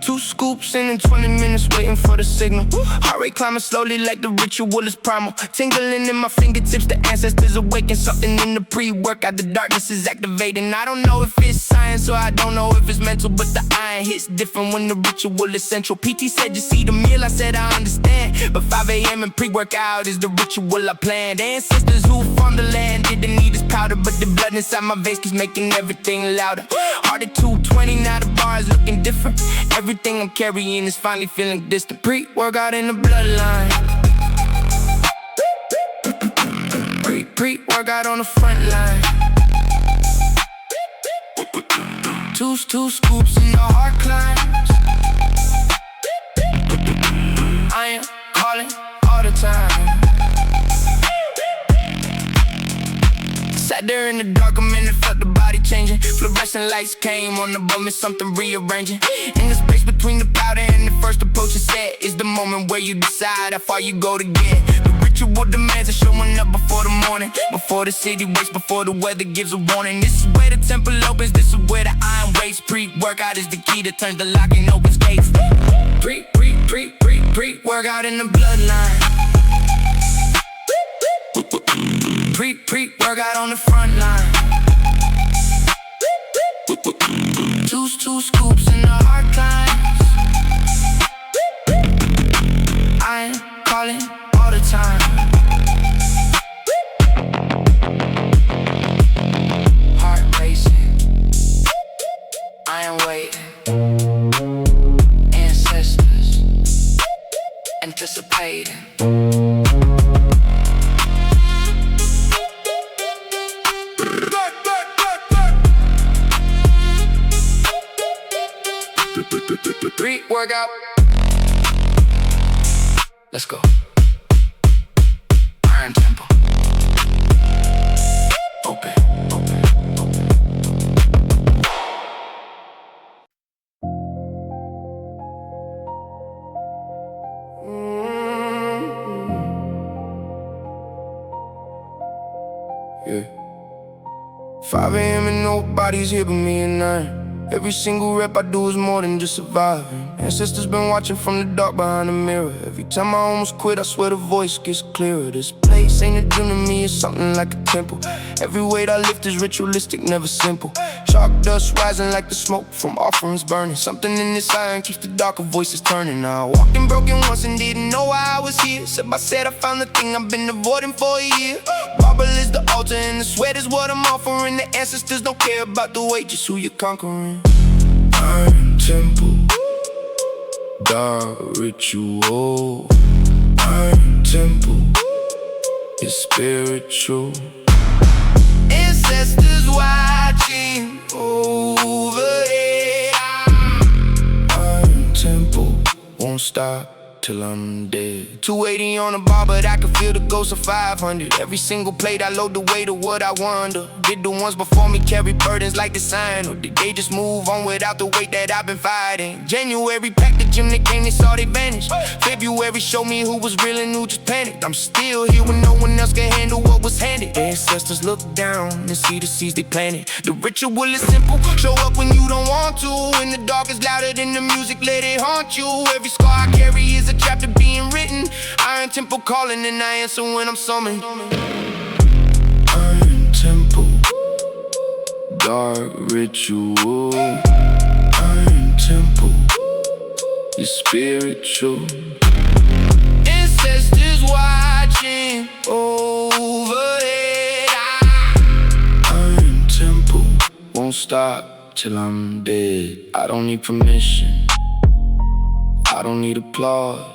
Two scoops and in 20 minutes waiting for the signal. Heart rate climbing slowly like the ritual is primal. Tingling in my fingertips, the ancestors awaken. Something in the pre-workout, the darkness is activating. I don't know if it's science or I don't know if it's mental, but the iron hits different when the ritual is central. PT said you see the meal, I said I understand, but 5 a.m. and pre-workout is the ritual I planned. Ancestors who farmed the land didn't need this powder, but the blood inside my veins keeps making everything louder. Heart at 220, now the bar is looking different. Everything I'm carrying is finally feeling distant. Pre-workout in the bloodline. Pre-workout on the front line. Two scoops in the heart climbs. I am calling all the time. Sat there in the dark a minute, felt the body changing. Fluorescent lights came on the moment, something rearranging. In the space between the powder and the first approach is set, is the moment where you decide how far you go to get. The ritual demands are showing up before the morning, before the city wakes, before the weather gives a warning. This is where the temple opens, this is where the iron waits. Pre-workout is the key that turns the lock and opens gates. Pre-workout in the bloodline. Pre-workout on the front line. Two scoops in the heart climbs. I am calling all the time. Heart racing, I am waiting. Ancestors anticipating. Pre-workout. Let's go. Iron temple. Open. Yeah. 5 a.m. and nobody's here but me and I. Every single rep I do is more than just surviving. Ancestors been watching from the dark behind the mirror. Every time I almost quit, I swear the voice gets clearer. This place ain't a dream to me, it's something like a temple. Every weight I lift is ritualistic, never simple. Chalk dust rising like the smoke from offerings burning. Something in this iron keeps the darker voices turning. I walked in broken once and didn't know why I was here. Step by step I found the thing I've been avoiding for a year. Marble is the altar and the sweat is what I'm offering. The ancestors don't care about the weight, just who you're conquering. Iron temple, dark ritual. Iron temple is spiritual. Ancestors watching overhead. Iron temple won't stop till I'm dead. 280 on the bar, but I can feel the ghost of 500. Every single plate I load the weight of what I wonder. Did the ones before me carry burdens like the sign, or did they just move on without the weight that I've been fighting? January packed the gym, they came, they saw they vanished. February showed me who was real and who just panicked. I'm still here when no one else can handle what was handed. Ancestors look down and see the seeds they planted. The ritual is simple, show up when you don't want to. When the dark is louder than the music, let it haunt you. Every scar I carry is a chapter being written. Iron temple calling and I answer when I'm summoned. Iron temple, dark ritual. Iron temple is spiritual. Ancestors watching overhead. Iron temple won't stop till I'm dead. I don't need permission, I don't need applause.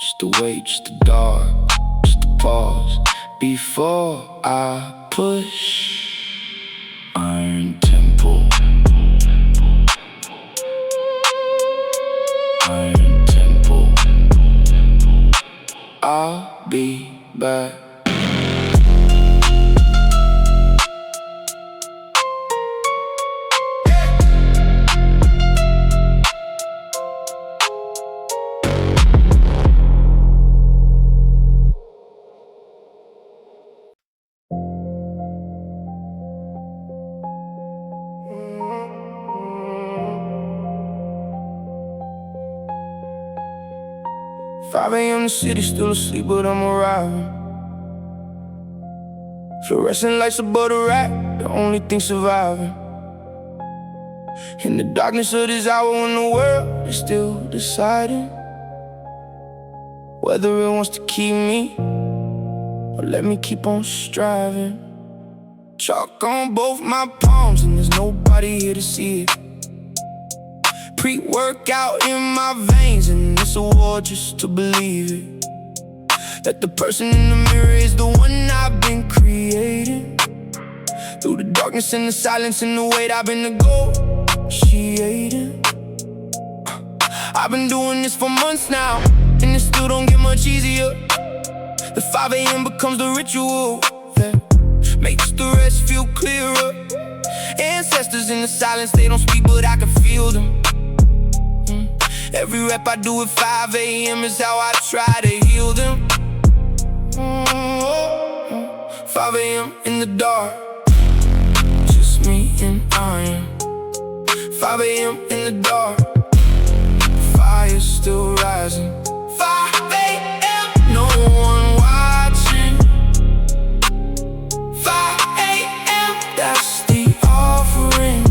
Just the wait, just the dark, just the pause before I push. Iron temple, iron temple. I'll be back. 5 a.m. the city still asleep, but I'm arriving. Fluorescent lights above the rack, the only thing surviving. In the darkness of this hour when the world is still deciding whether it wants to keep me or let me keep on striving. Chalk on both my palms and there's nobody here to see it. Pre-workout in my veins and it's a war just to believe it, that the person in the mirror is the one I've been creating. Through the darkness and the silence and the weight, I've been negotiating. I've been doing this for months now, and it still don't get much easier. The 5 a.m. becomes the ritual that makes the rest feel clearer. Ancestors in the silence, they don't speak, but I can feel them. Every rep I do at 5 a.m. is how I try to heal them. 5 a.m. in the dark, just me and I am. 5 a.m. in the dark, fire's still rising. 5 a.m. no one watching. 5 a.m. that's the offering.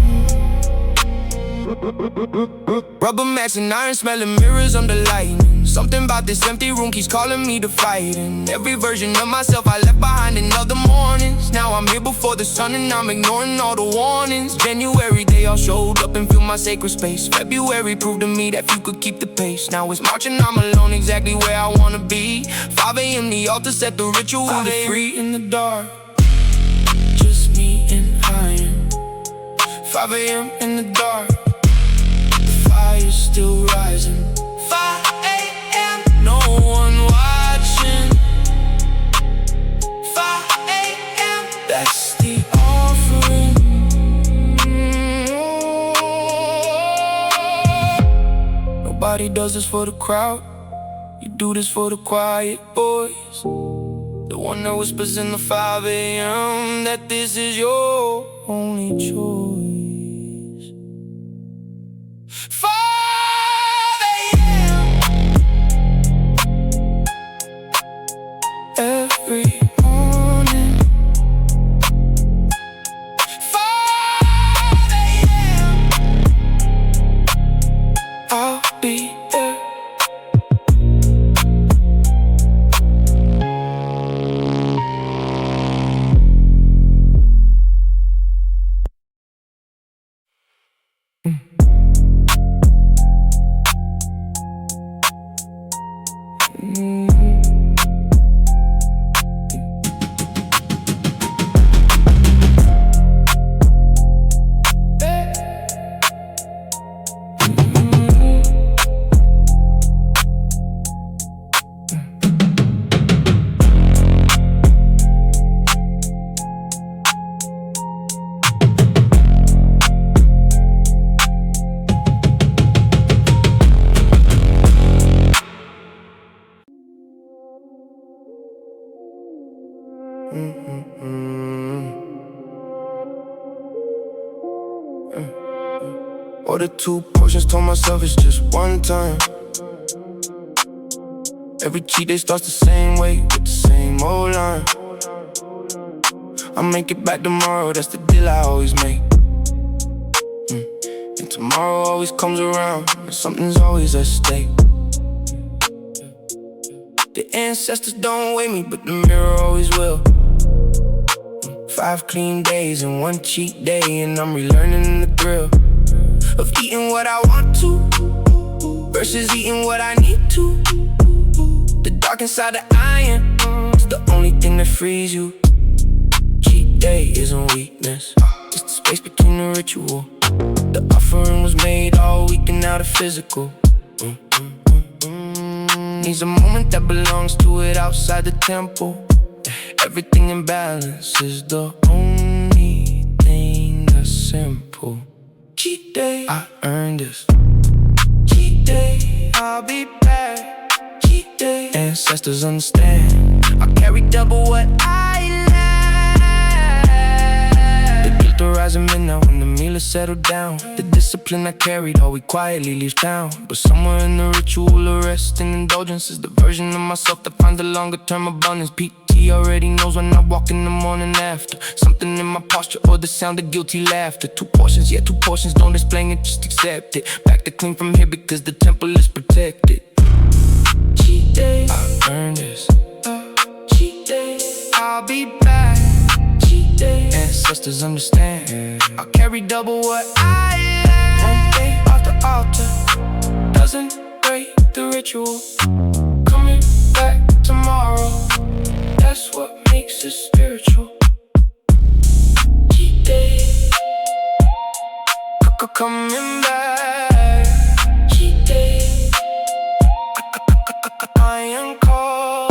Rubber mats and iron smelling mirrors under lightning. Something about this empty room keeps calling me to fight. And every version of myself I left behind in other mornings. Now I'm here before the sun and I'm ignoring all the warnings. January, they all showed up and filled my sacred space. February proved to me that few could keep the pace. Now it's March and I'm alone, exactly where I wanna be. 5 a.m. the altar set the ritual to free in the dark, just me and I am. 5 a.m. in the dark, fire's still rising. 5 a.m. no one watching. 5 a.m. that's the offering. Nobody does this for the crowd, you do this for the quiet voice, the one that whispers in the 5 a.m. that this is your only choice. 5 a.m. every morning. 5 a.m. I'll be there. Ordered 2 portions, told myself it's just one time. Every cheat day starts the same way, with the same old line. I'll make it back tomorrow, that's the deal I always make. And tomorrow always comes around, and something's always at stake. The ancestors don't weigh me, but the mirror always will. 5 clean days and 1 cheat day, and I'm relearning the thrill of eating what I want to versus eating what I need to. The dark inside the iron is the only thing that frees you. Cheat day isn't weakness, it's the space between the ritual. The offering was made all weak and now the physical needs a moment that belongs to it outside the temple. Everything in balance is the only thing that's simple. Cheat day, I earned this. Cheat day, I'll be back. Cheat day, ancestors understand, I carry double what I lack. The guilt arises rise at midnight when the meal is settled down. The discipline I carried, all we quietly leaves town. But somewhere in the ritual of rest and indulgence is the version of myself that finds the longer term abundance. PT already knows when I walk in the morning after. Something in my posture or the sound of guilty laughter. Two portions, yeah, two portions, don't explain it, just accept it. Back to clean from here because the temple is protected. Cheat day, I earned this. Cheat day, I'll be back. Cheat day, ancestors understand. I'll carry double what I am. One day off the altar doesn't break the ritual. Coming back tomorrow, that's what makes it spiritual. Cheat day, coming back. Cheat day, I am called.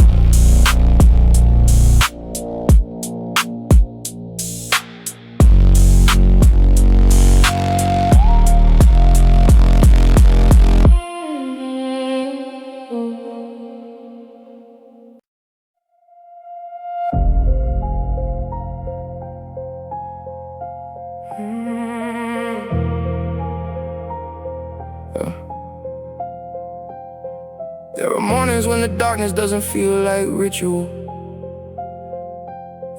There are mornings when the darkness doesn't feel like ritual.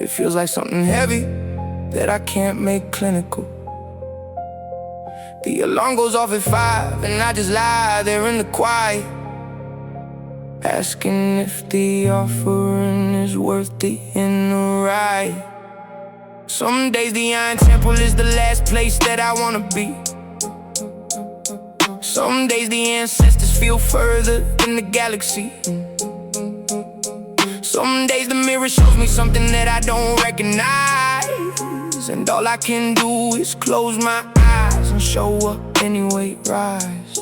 It feels like something heavy that I can't make clinical. The alarm goes off at 5 and I just lie there in the quiet, asking if the offering is worth the inner ride. Some days the Iron Temple is the last place that I wanna be. Some days the ancestors feel further than the galaxy. Some days the mirror shows me something that I don't recognize, and all I can do is close my eyes and show up anyway, rise.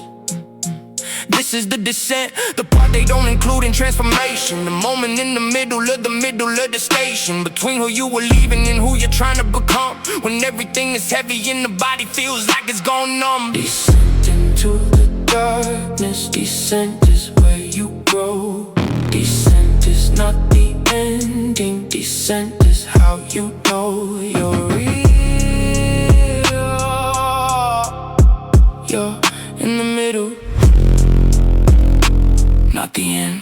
This is the descent, the part they don't include in transformation. The moment in the middle of the station, between who you were leaving and who you're trying to become. When everything is heavy and the body feels like it's gone numb. Descent into the darkness, descent is where you grow. Descent is not the ending, descent is how you know you're real. You're in the middle, not the end.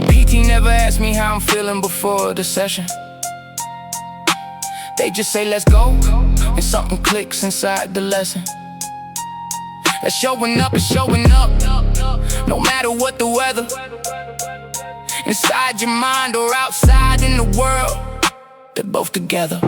PT never asked me how I'm feeling before the session. They just say let's go, and something clicks inside the lesson. That showing up is showing up, no matter what the weather. Inside your mind or outside in the world, they're both together.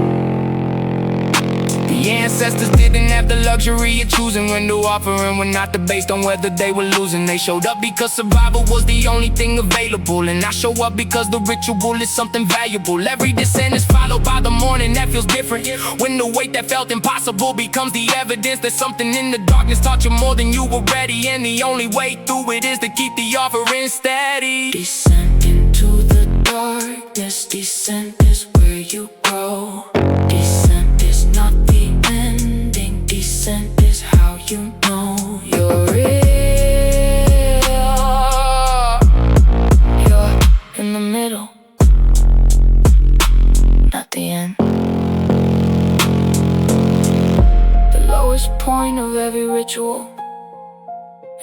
The ancestors didn't have the luxury of choosing when to offer, and were not based on whether they were losing. They showed up because survival was the only thing available, and I show up because the ritual is something valuable. Every descent is followed by the morning that feels different, when the weight that felt impossible becomes the evidence that something in the darkness taught you more than you were ready. And the only way through it is to keep the offering steady. Descent into the darkness, descent is where you grow. Descent is not the ending, descent is how you know you're real. You're in the middle, not the end. The lowest point of every ritual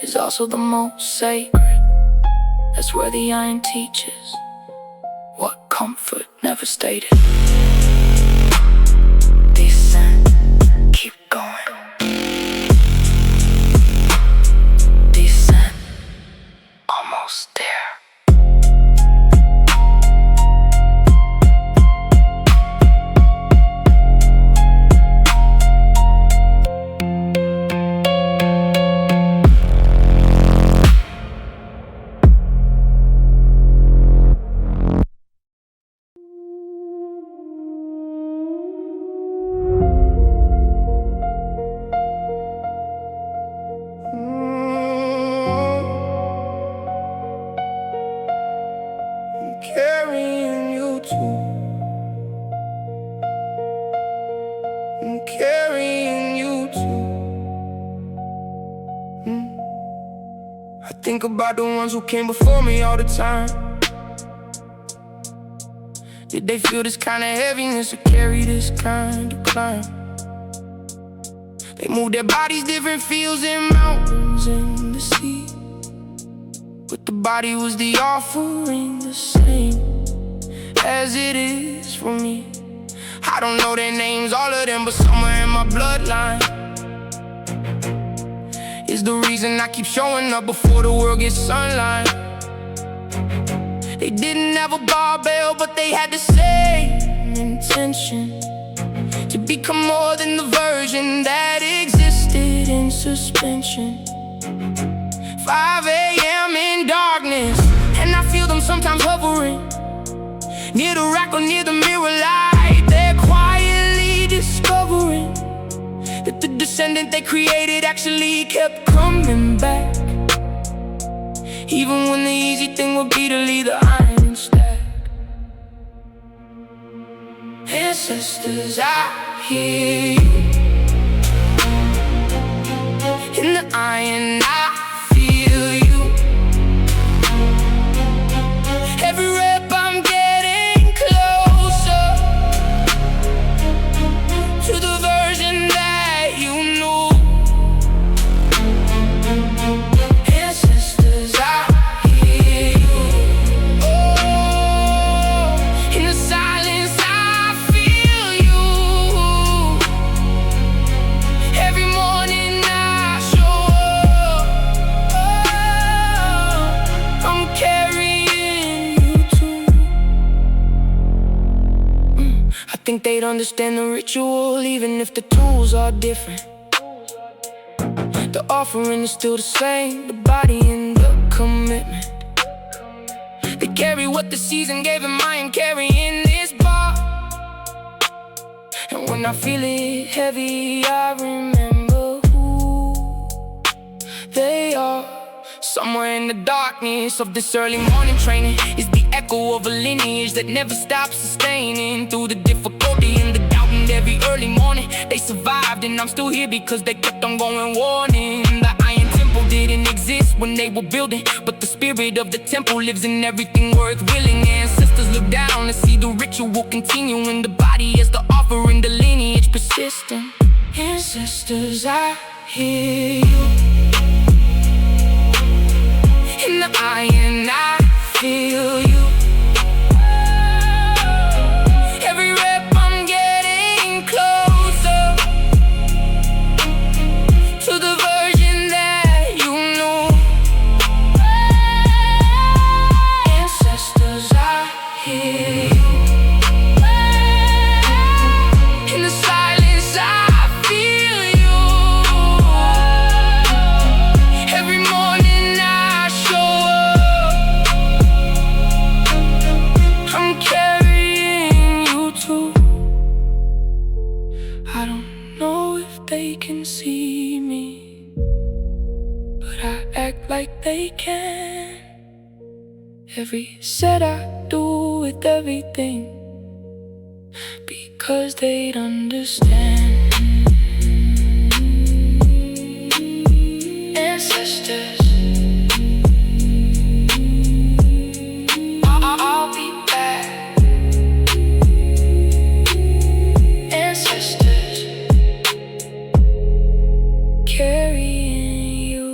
is also the most sacred. That's where the iron teaches what comfort never stated. Descent, keep going. Descent, almost there. Carrying you too. I'm carrying you too. I think about the ones who came before me all the time, Did they feel this kind of heaviness or carry this kind of climb? They moved their bodies different fields and mountains and the sea, but the body was the offering, the same as it is for me. I don't know their names, all of them, but somewhere in my bloodline is the reason I keep showing up before the world gets sunlight. They didn't have a barbell, but they had the same intention to become more than the version that existed in suspension. 5 a.m. in darkness, and I feel them sometimes hovering near the rack or near the mirror light. They're quietly discovering that the descendant they created actually kept coming back, even when the easy thing would be to leave the iron instead. Ancestors, I hear you. In the iron, I feel you. Every rep I'm getting closer to the version that you knew. Ancestors, I hear you. Oh, in the silence I feel you. Every morning I show up. I'm carrying you too. I think they'd understand the ritual even if the tools are different. The offering is still the same, the body and the commitment. They carry what the season gave them, I am carrying this bar. And when I feel it heavy, I remember who they are. Somewhere in the darkness of this early morning training is the echo of a lineage that never stops sustaining. Through the difficulty and the doubt and every early morning, they survived and I'm still here because they kept on going, warning. The iron temple didn't exist when they were building, but the spirit of the temple lives in everything worth willing. Ancestors look down and see the ritual continuing, the body as the offering, the lineage persistent. Ancestors, I hear you. In the iron, I feel you. Every rep I'm getting closer to the version that you knew. Ancestors, I hear you. In the silence, I feel you. Every morning I show up. I'm carrying you too. I don't know if they can see me, but I act like they can. Every set I do with everything, because they'd understand. Ancestors, I'll be back. Ancestors, carrying you.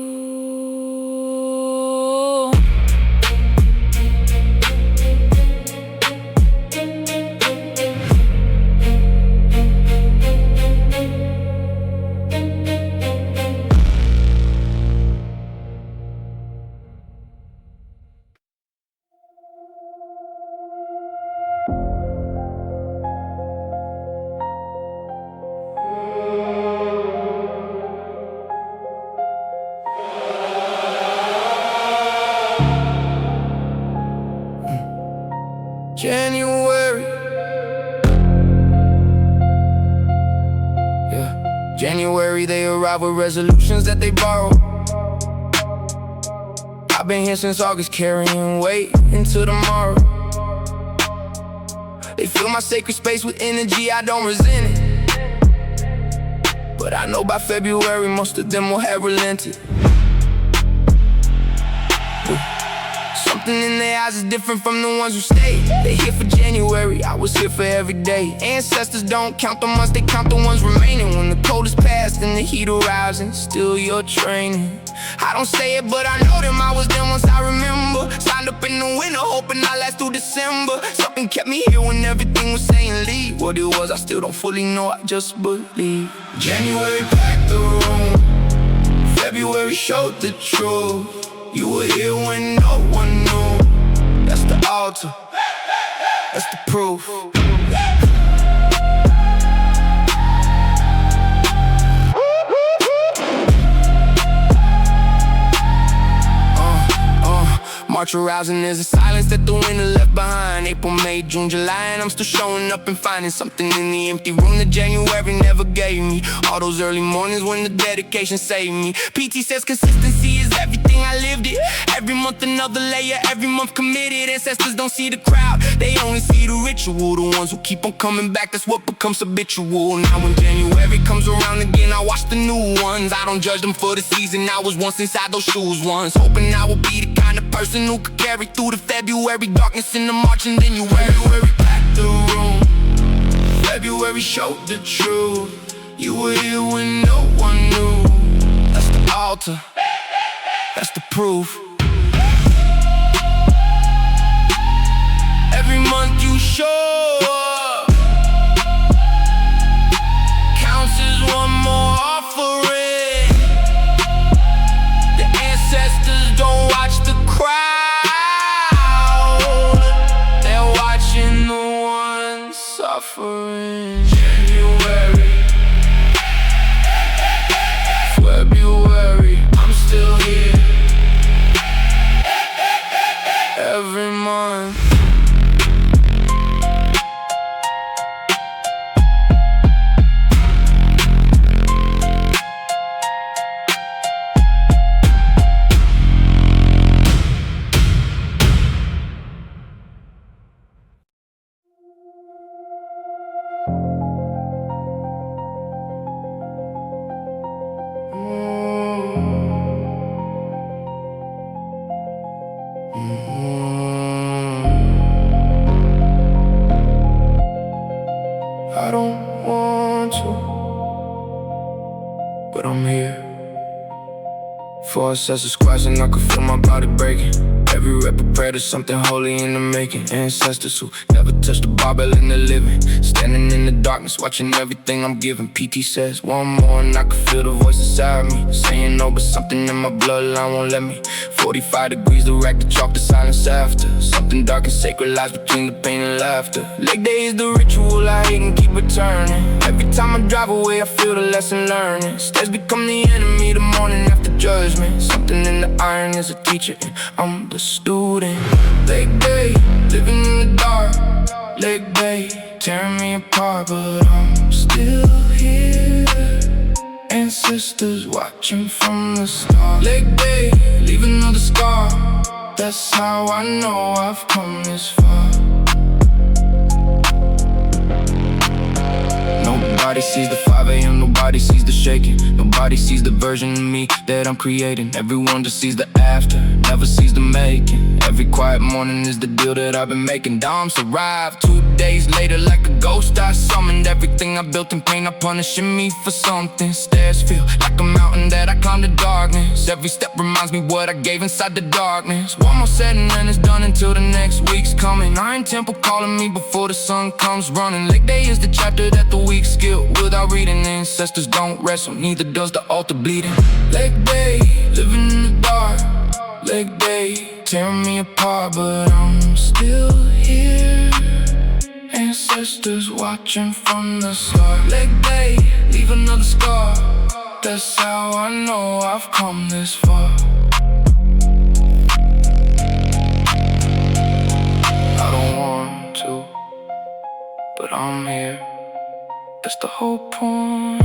January, yeah, January they arrive with resolutions that they borrow. I've been here since August, carrying weight into tomorrow. They fill my sacred space with energy, I don't resent it, but I know by February most of them will have relented. Something in their eyes is different from the ones who stayed. They here for January, I was here for every day. Ancestors don't count the months, they count the ones remaining. When the cold is past and the heat arising, still you're training. I don't say it, but I know them, I was there once, I remember. Signed up in the winter, hoping I last through December. Something kept me here when everything was saying leave. What it was, I still don't fully know, I just believe. January packed the room, February showed the truth. You were here when no one knew. That's the altar, that's the proof. March arousing is a silence that the winter left behind. April, May, June, July, and I'm still showing up and finding something in the empty room that January never gave me. All those early mornings when the dedication saved me. PT says consistency is everything, I lived it. Every month another layer, every month committed. Ancestors don't see the crowd, they only see the ritual. The ones who keep on coming back, that's what becomes habitual. Now when January comes around again, I watch the new ones. I don't judge them for the season, I was once inside those shoes once. Hoping I will be the kind of person who could carry through the February darkness in the March and then you January packed the room, February showed the truth. You were here when no one knew. That's the altar, that's the proof. Every month you show up counts as one more offering. The ancestors don't watch the crowd, they're watching the ones suffering. January, February, I'm still here. Every month. I don't want to, but I'm here. 4 sets of squats and I can feel my body breaking. Every rep a prayer to something holy in the making. Ancestors who never touched the barbell in the living. Standing in the darkness, watching everything I'm giving. PT says one more and I can feel the voice inside me saying no, but something in my bloodline won't let me. 45 degrees, the rack, the chalk, the silence after. Something dark and sacred lies between the pain and laughter. Leg day is the ritual I hate and keep returning. Every time I drive away I feel the lesson learning. Stairs become the enemy the morning after judgment. Something in the iron is a teacher and I'm the student. Leg day, living in the dark. Leg day, tearing me apart, but I'm still here. Ancestors watching from the start. Leg day, leave another scar. That's how I know I've come this far. Nobody sees the 5 a.m., nobody sees the shaking. Nobody sees the version of me that I'm creating. Everyone just sees the after, never sees the making. Every quiet morning is the deal that I've been making. Doms arrived 2 days later like a ghost. I summoned everything I built in pain. I punishing me for something. Stairs feel like a mountain that I climbed the darkness. Every step reminds me what I gave inside the darkness. One more setting and it's done until the next week's coming. Iron Temple calling me before the sun comes running. Leg day is the chapter that the week skill without reading. Ancestors don't wrestle, neither does the altar bleeding. Leg day, living in the dark. Leg day, tearing me apart, but I'm still here. Ancestors watching from the start. Leg day, leave another scar. That's how I know I've come this far. I don't want to, but I'm here. That's the whole point.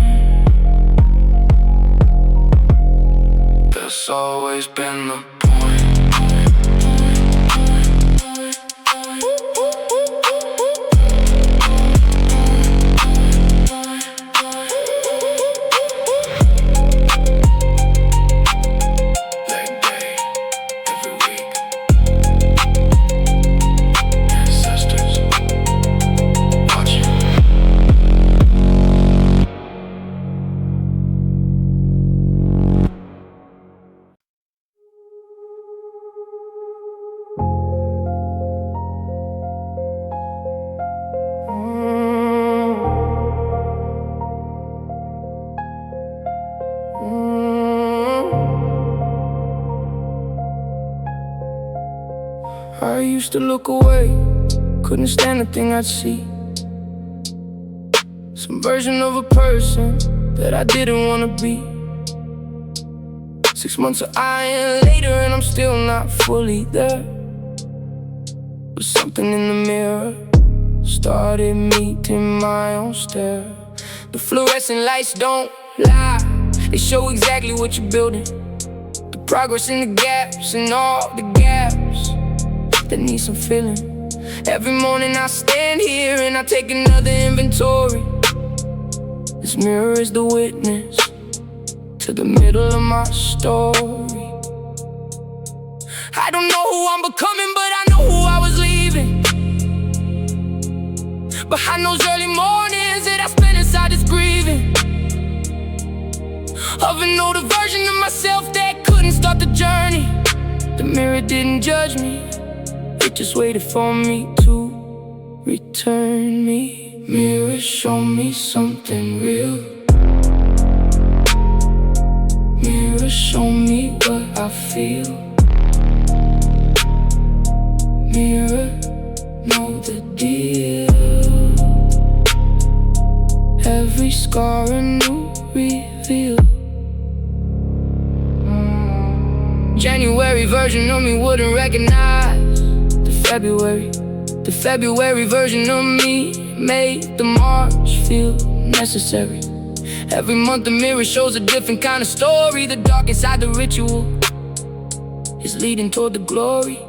That's always been the point. Leg day, every week. used to look away, couldn't stand the thing I'd see. Some version of a person that I didn't wanna be. 6 months of eyeing later and I'm still not fully there. But something in the mirror started meeting my own stare. The fluorescent lights don't lie, they show exactly what you're building. The progress in the gaps and all the gaps that need some filling. Every morning I stand here and I take another inventory. This mirror is the witness to the middle of my story. I don't know who I'm becoming, but I know who I was leaving. Behind those early mornings that I spent inside this grieving of an older version of myself that couldn't start the journey. The mirror didn't judge me, it just waited for me to return me. Mirror, show me something real. Mirror, show me what I feel. Mirror, know the deal. Every scar a new reveal. January version of me wouldn't recognize the February version of me made the March feel necessary. Every month the mirror shows a different kind of story. The dark inside the ritual is leading toward the glory.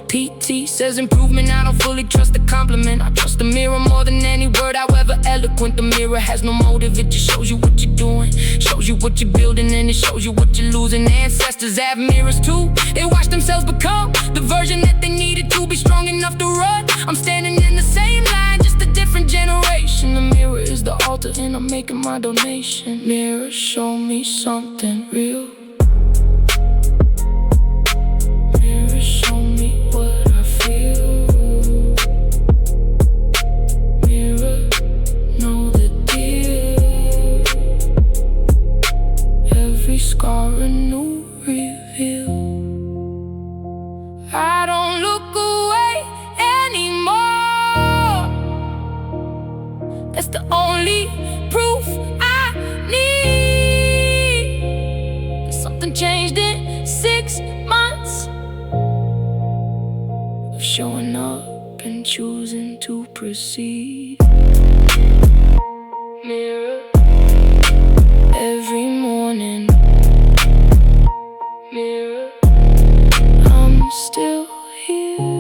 PT says improvement, I don't fully trust the compliment. I trust the mirror more than any word, however eloquent. The mirror has no motive, it just shows you what you're doing, shows you what you're building, and it shows you what you're losing. Ancestors have mirrors too, they watch themselves become the version that they needed to be strong enough to run. I'm standing in the same line, just a different generation. The mirror is the altar and I'm making my donation. Mirror, show me something real. Mirror, show me what I feel. Mirror, know the deal. Every scar a new reveal. I don't look away anymore. That's the only proof I need. Something changed in 6 months of showing up and choosing to proceed. Mirror, every morning. Mirror, I'm still here.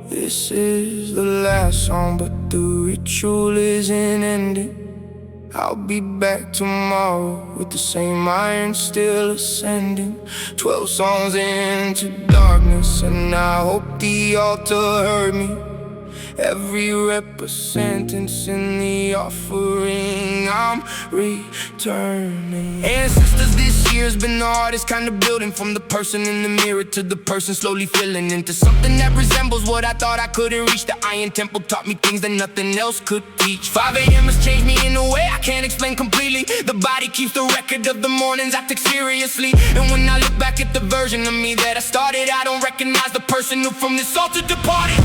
This is the last song, but the ritual isn't ending. I'll be back tomorrow with the same iron still ascending. 12 songs into darkness, and I hope the altar heard me. Every rep a sentence in the offering I'm returning. Ancestors, this year's been the hardest kind of building. From the person in the mirror to the person slowly filling into something that resembles what I thought I couldn't reach. The iron temple taught me things that nothing else could teach. 5 a.m. has changed me in a way I can't explain completely. The body keeps the record of the mornings I took seriously. And when I look back at the version of me that I started, I don't recognize the person who from this altar departed.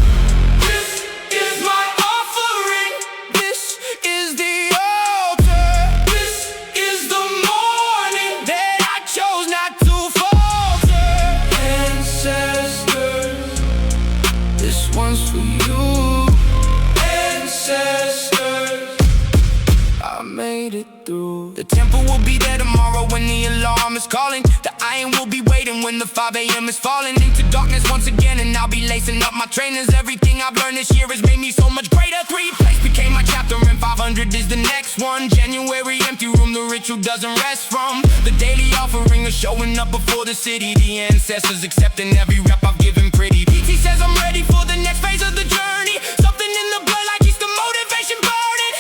This is my offering. This is the altar. This is the morning that I chose not to falter. Ancestors, this one's for you. Ancestors, I made it through. The temple will be there tomorrow when the alarm is calling. The iron will be waiting when the 5 a.m. is falling into darkness once again. And I'll be lacing up my trainers. Everything I've learned this year has made me so much greater. 3 place became my chapter and 500 is the next one. January, empty room, the ritual doesn't rest from. The daily offering is showing up before the city. The ancestors accepting every rep I've given pretty. PT says I'm ready for the next phase of the journey. Something in the blood like keeps the motivation burning.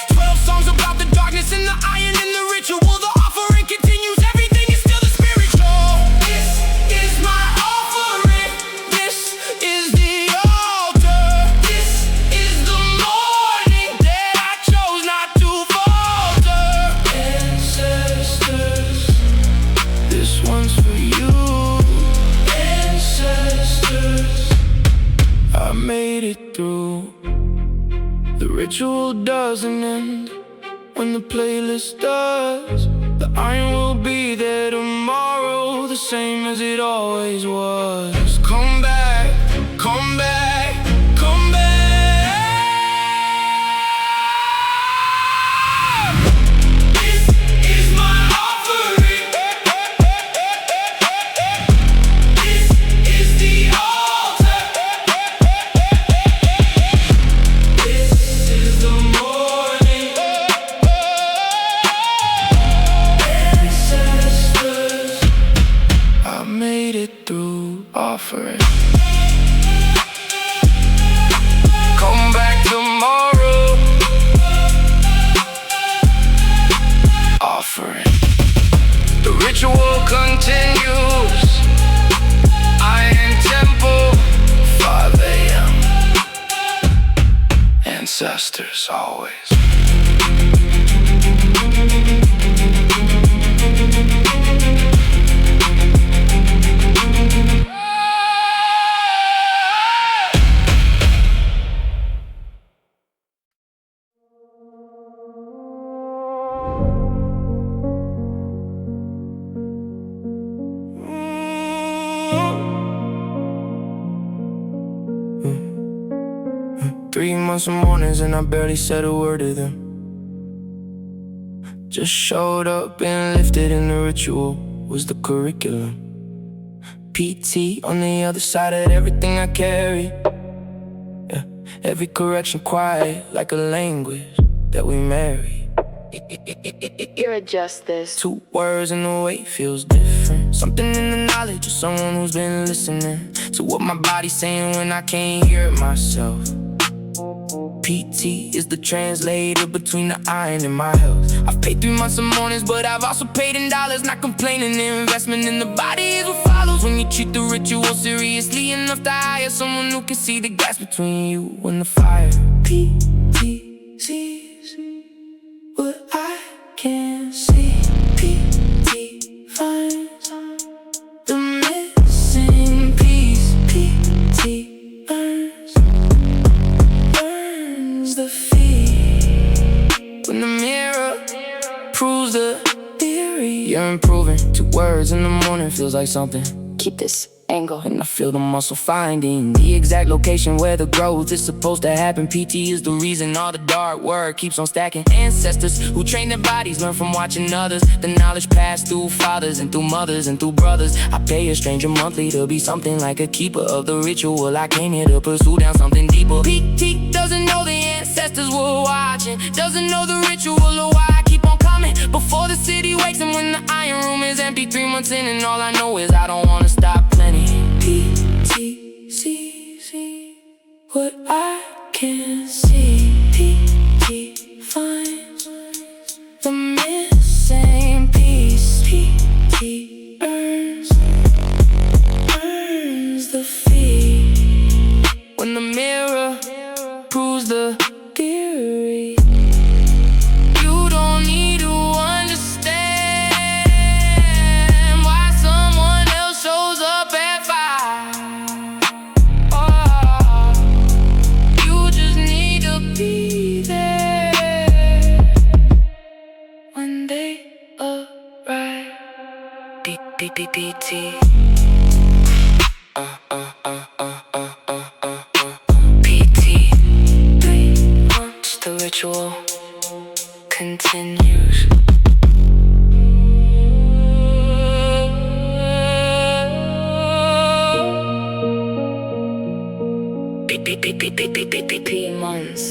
This one's for you, ancestors. I made it through. The ritual doesn't end when the playlist does. The iron will be there tomorrow, the same as it always was. Come back, come back, come back. This is my offering. This is the altar. This is the morning. Ancestors, I made it through offering. Come back tomorrow. Offering. The ritual continues. Iron temple, 5 a.m. Ancestors always. Three months of mornings and I barely said a word to them. Just showed up and lifted, and the ritual was the curriculum. PT on the other side of everything I carry. Yeah. Every correction quiet like a language that we marry. You're just this. 2 words and the weight feels different. Something in the knowledge of someone who's been listening to what my body's saying when I can't hear it myself. PT is the translator between the iron and my health. I've paid 3 months of mornings, but I've also paid in dollars. Not complaining, the investment in the body is what follows. When you treat the ritual seriously enough to hire someone who can see the gaps between you and the fire. PT sees what I can't see. PT finds the missing piece. PT earns the fee. When the mirror proves the theory, you're improving. 2 words in the morning feels like something. Keep this angle. And I feel the muscle finding the exact location where the growth is supposed to happen. PT is the reason all the dark work keeps on stacking. Ancestors who train their bodies learn from watching others. The knowledge passed through fathers and through mothers and through brothers. I pay a stranger monthly to be something like a keeper of the ritual. I came here to pursue down something deeper. PT doesn't know the ancestors were watching, doesn't know the ritual or why I keep on coming before the city wakes, and when the iron room is empty 3 months in, and all I know is I don't wanna stop plenty. PT sees what I can't see. PT finds the missing piece. PT earns the fee. When the mirror proves the theory, you don't need to understand why someone else shows up at 5. Oh, you just need to be there when they arrive. PT. PT. 3 months, the ritual continues. Months.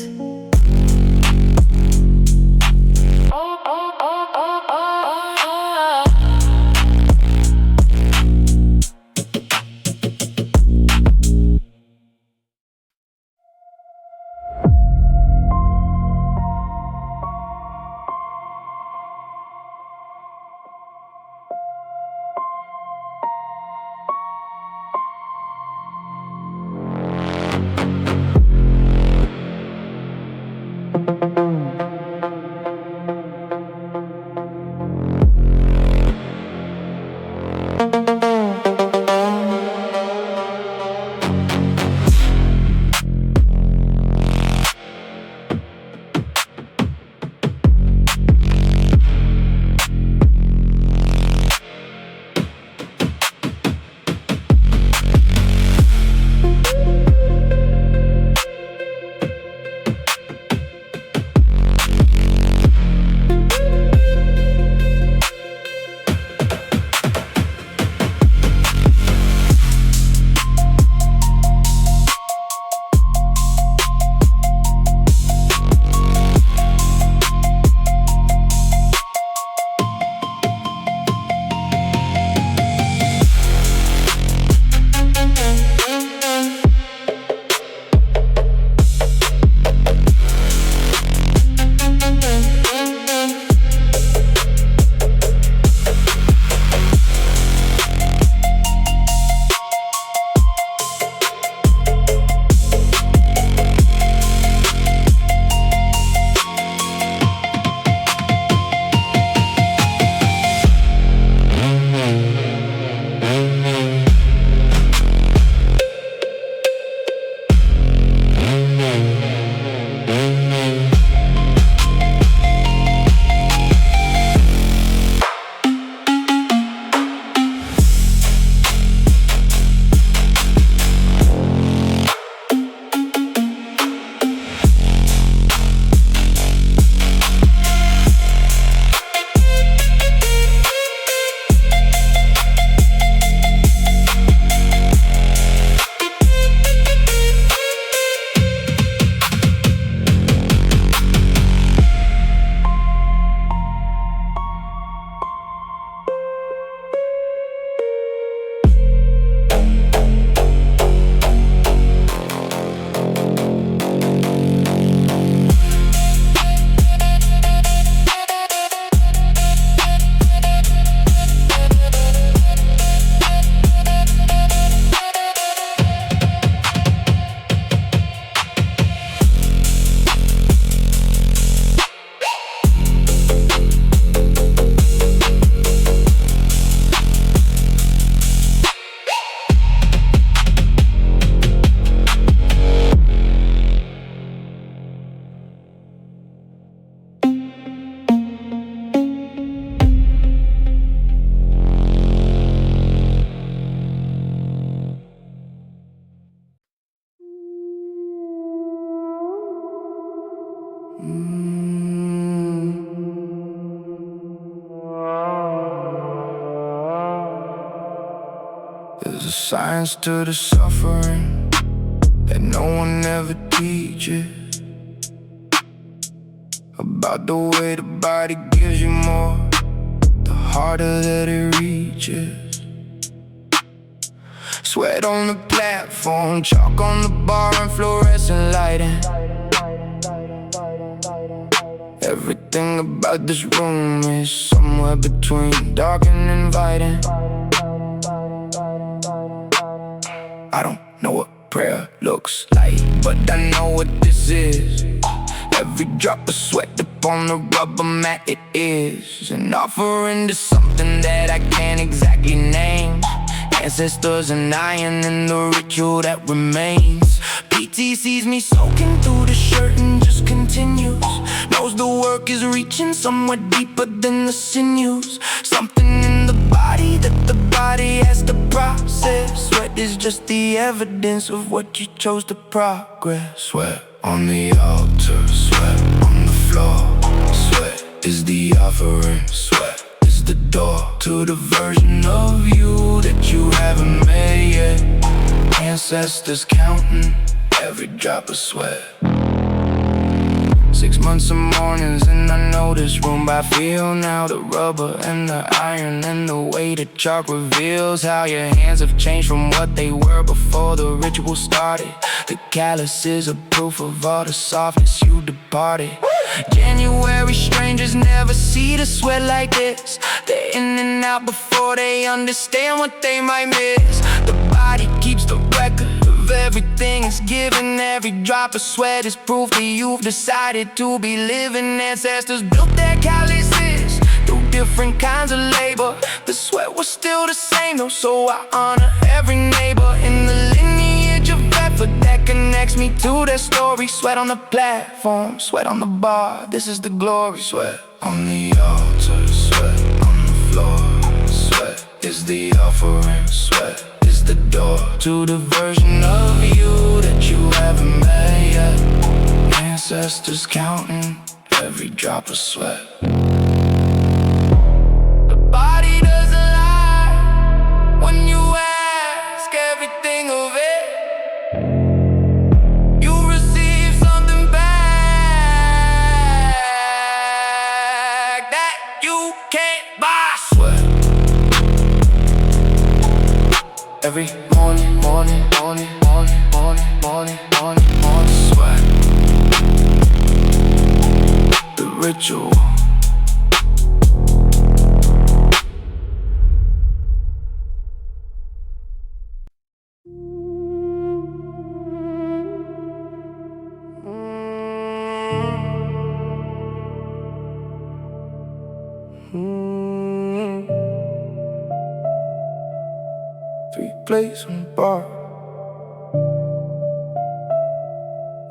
There's a science to the suffering that no one ever teaches, about the way the body gives you more, the harder that it reaches. Sweat on the platform, chalk on the bar and fluorescent lighting. Everything about this room is somewhere between dark and inviting. I don't know what prayer looks like, but I know what this is. Every drop of sweat upon the rubber mat, it is an offering to something that I can't exactly name. Ancestors and iron in the ritual that remains. PT sees me soaking through the shirt and just continues. Knows the work is reaching somewhere deeper than the sinews. Something in the body that the body has to process. Sweat is just the evidence of what you chose to progress. Sweat on the altar, sweat on the floor. Sweat is the offering, sweat is the door to the version of you that you haven't made yet. Ancestors counting every drop of sweat. 6 months of mornings and I know this room by feel now. The rubber and the iron and the way the chalk reveals how your hands have changed from what they were before the ritual started. The calluses are proof of all the softness you departed. January strangers never see the sweat like this. They're in and out before they understand what they might miss. The body keeps the record of everything it's given. Every drop of sweat is proof that you've decided to be living. Ancestors built their calluses through different kinds of labor. The sweat was still the same though, so I honor every neighbor in the lineage of effort that connects me to their story. Sweat on the platform, sweat on the bar, this is the glory. Sweat on the altar, sweat on the floor. Sweat is the offering, sweat is the door to the version of you that you haven't met yet. Ancestors counting every drop of sweat. The body doesn't lie when you ask everything of it. You receive something back that you can't buy. Sweat. Every morning, morning, morning, morning, morning, morning, morning, morning. Sweat. The ritual. Three plates on the bar.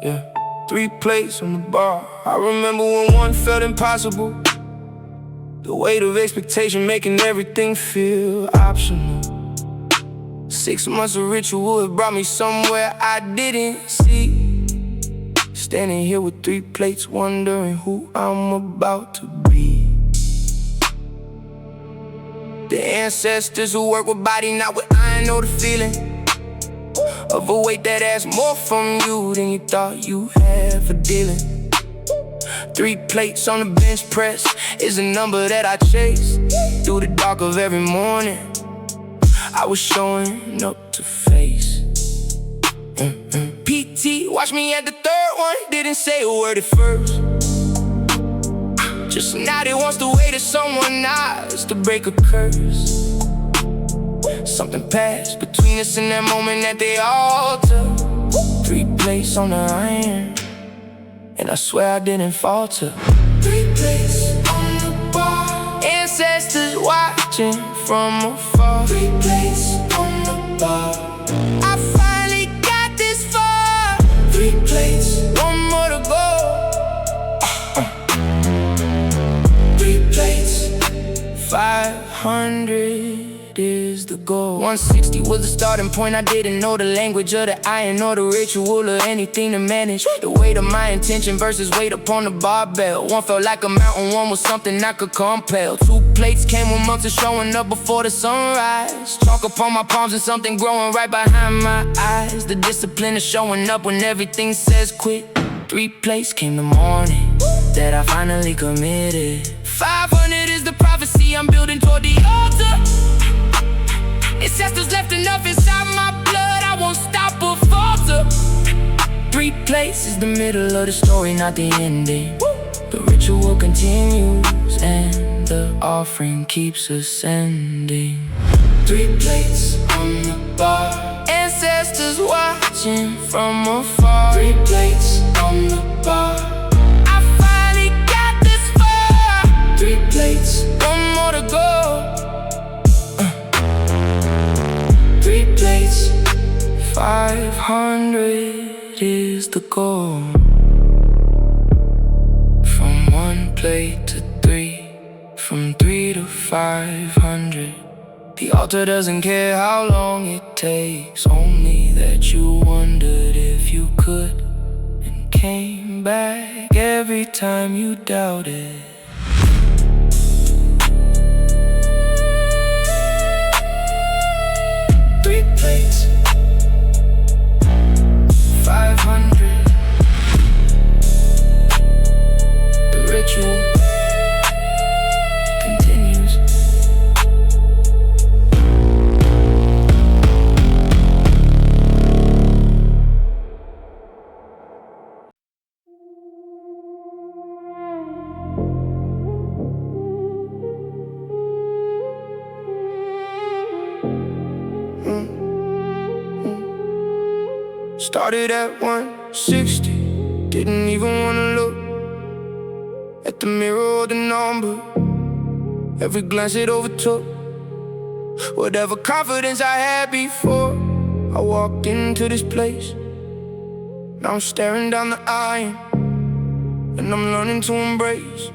Yeah, 3 plates on the bar. I remember when one felt impossible. The weight of expectation making everything feel optional. 6 months of ritual had brought me somewhere I didn't see. Standing here with 3 plates, wondering who I'm about to be. The ancestors who work with body, not with iron, know the feeling of a weight that asks more from you than you thought you had for dealing. 3 plates on the bench press is a number that I chase. Through the dark of every morning, I was showing up to face. PT watched me at the 3rd one, didn't say a word at first. Just nodded once the weight of someone nods to break a curse. Something passed between us in that moment at the altar. 3 plates on the iron, and I swear I didn't falter. 3 plates on the bar, ancestors watching from afar. 3 plates on the bar, I finally got this far. 3 plates, one more to go. 3 plates, 500 is the the goal. 160 was the starting point. I didn't know the language of the iron or the ritual or anything to manage the weight of my intention versus weight upon the barbell. One felt like a mountain, one was something I could compel. 2 plates came with months of showing up before the sunrise. Chalk upon my palms and something growing right behind my eyes. The discipline of showing up when everything says quit. 3 plates came the morning that I finally committed. 500 is the prophecy I'm building toward the altar. Ancestors left enough inside my blood, I won't stop or falter. 3 plates is the middle of the story, not the ending. The ritual continues and the offering keeps ascending. 3 plates on the bar, ancestors watching from afar. 3 plates on the bar, I finally got this far. 3 plates, one more to go. 3 plates, 500 is the goal. From 1 plate to 3, from 3 to 500. The altar doesn't care how long it takes, only that you wondered if you could, and came back every time you doubted. Plates, 500. The ritual continues. Started at 160, didn't even wanna look at the mirror or the number. Every glance it overtook whatever confidence I had before. I walked into this place, now I'm staring down the iron, and I'm learning to embrace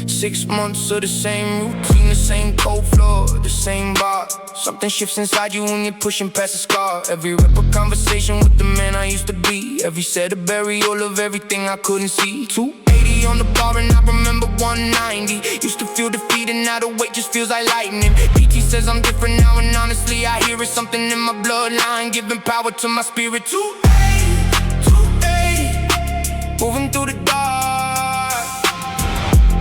6 months of the same routine, the same cold floor, the same bar. Something shifts inside you when you're pushing past the scar. Every rep of conversation with the man I used to be. Every set of burial of everything I couldn't see. 280 on the bar and I remember 190. Used to feel defeated, now the weight just feels like lightning. PT says I'm different now and honestly I hear it's something in my bloodline, giving power to my spirit. 280, moving through the dark.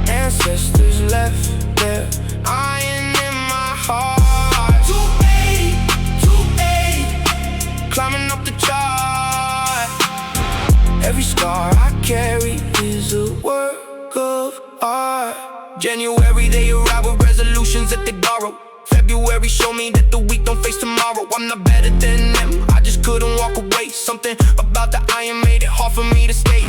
Ancestors left their iron in my heart. 280, climbing up the chart. Every scar I carry is a work of art. January they arrive with resolutions that they borrow. February showed me that the week don't face tomorrow. I'm not better than them, I just couldn't walk away. Something about the iron made it hard for me to stay.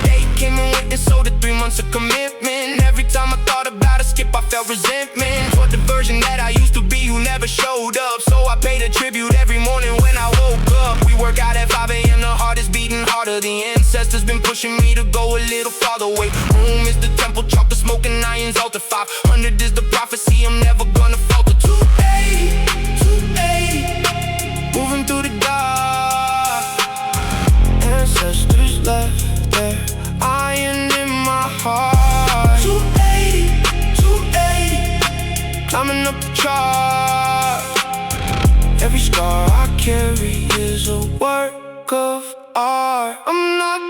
They came and went and so the 3 months of commitment. Every time I thought about a skip I felt resentment toward the version that I used to be who never showed up. So I paid a tribute every morning when I woke up. We work out at 5 a.m, the heart is beating harder. The ancestors been pushing me to go a little farther away. Home is the temple, chalk the smoking irons altar. 500 is the prophecy, I'm never gonna falter. 280, moving through the dark. Ancestors left their iron in my heart. 280, climbing up the chart. Every scar I carry is a work of art. I'm not